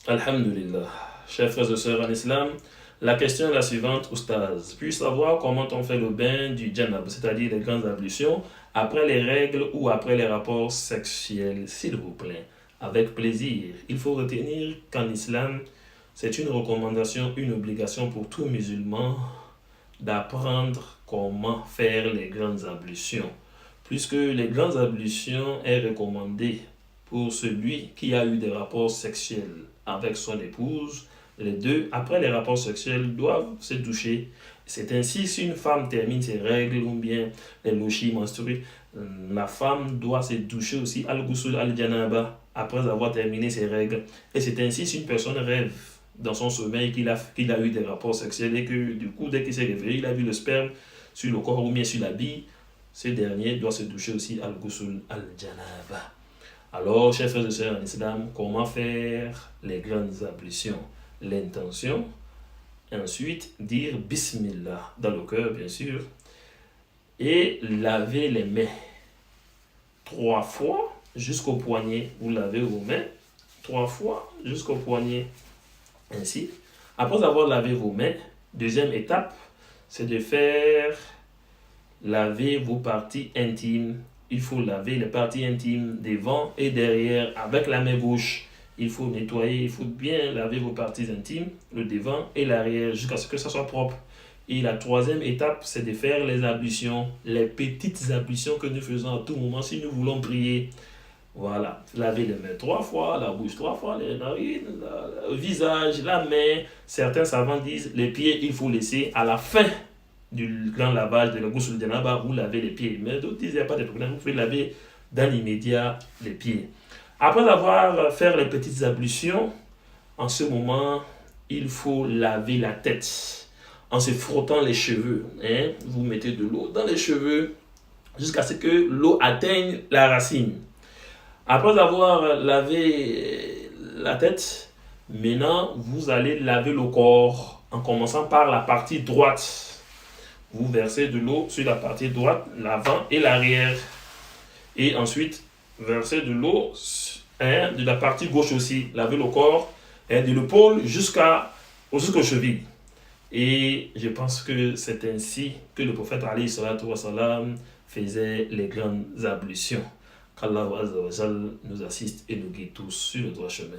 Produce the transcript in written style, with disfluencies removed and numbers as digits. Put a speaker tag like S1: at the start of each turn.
S1: Alhamdulillah. Chers frères et sœurs en islam, la question est la suivante, Oustaz. Puis-je savoir comment on fait le bain du janab, c'est-à-dire les grandes ablutions, après les règles ou après les rapports sexuels, s'il vous plaît? Avec plaisir. Il faut retenir qu'en islam, c'est une recommandation, une obligation pour tout musulman d'apprendre comment faire les grandes ablutions. Puisque les grandes ablutions est recommandée pour celui qui a eu des rapports sexuels avec son épouse. Les deux, après les rapports sexuels, doivent se doucher. C'est ainsi, si une femme termine ses règles ou bien les lochis menstrués, la femme doit se doucher aussi al-ghusl al-janaba après avoir terminé ses règles. Et c'est ainsi, si une personne rêve dans son sommeil qu'il a eu des rapports sexuels et que du coup, dès qu'il s'est réveillé, il a vu le sperme sur le corps ou bien sur l'habit, ce dernier doit se doucher aussi al-ghusl al-janaba. Alors, chers frères et sœurs en islam, comment faire les grandes ablutions? L'intention, ensuite dire Bismillah dans le cœur, bien sûr, et laver les mains 3 fois jusqu'au poignet. Vous lavez vos mains 3 fois jusqu'au poignet. Ainsi, après avoir lavé vos mains, deuxième étape, c'est de faire laver vos parties intimes. Il faut laver les parties intimes devant et derrière avec la main gauche. Il faut nettoyer, il faut bien laver vos parties intimes, le devant et l'arrière, jusqu'à ce que ça soit propre. Et la troisième étape, c'est de faire les ablutions, les petites ablutions que nous faisons à tout moment si nous voulons prier. Voilà, laver les mains 3 fois, la bouche 3 fois, les narines, le visage, la main. Certains savants disent les pieds, il faut laisser à la fin du grand lavage de la ghusl janaba, vous lavez les pieds. Mais d'autres disent il n'y a pas de problème, vous pouvez laver dans l'immédiat les pieds. Après avoir fait les petites ablutions, en ce moment, il faut laver la tête en se frottant les cheveux. Vous mettez de l'eau dans les cheveux jusqu'à ce que l'eau atteigne la racine. Après avoir lavé la tête, maintenant, vous allez laver le corps en commençant par la partie droite. Vous versez de l'eau sur la partie droite, l'avant et l'arrière. Et ensuite, versez de l'eau de la partie gauche aussi. Lavez le corps de l'épaule jusqu'aux chevilles. Et je pense que c'est ainsi que le prophète alayhi salatu wa salam faisait les grandes ablutions. Qu'Allah Azza wa Jal nous assiste et nous guide tous sur le droit chemin.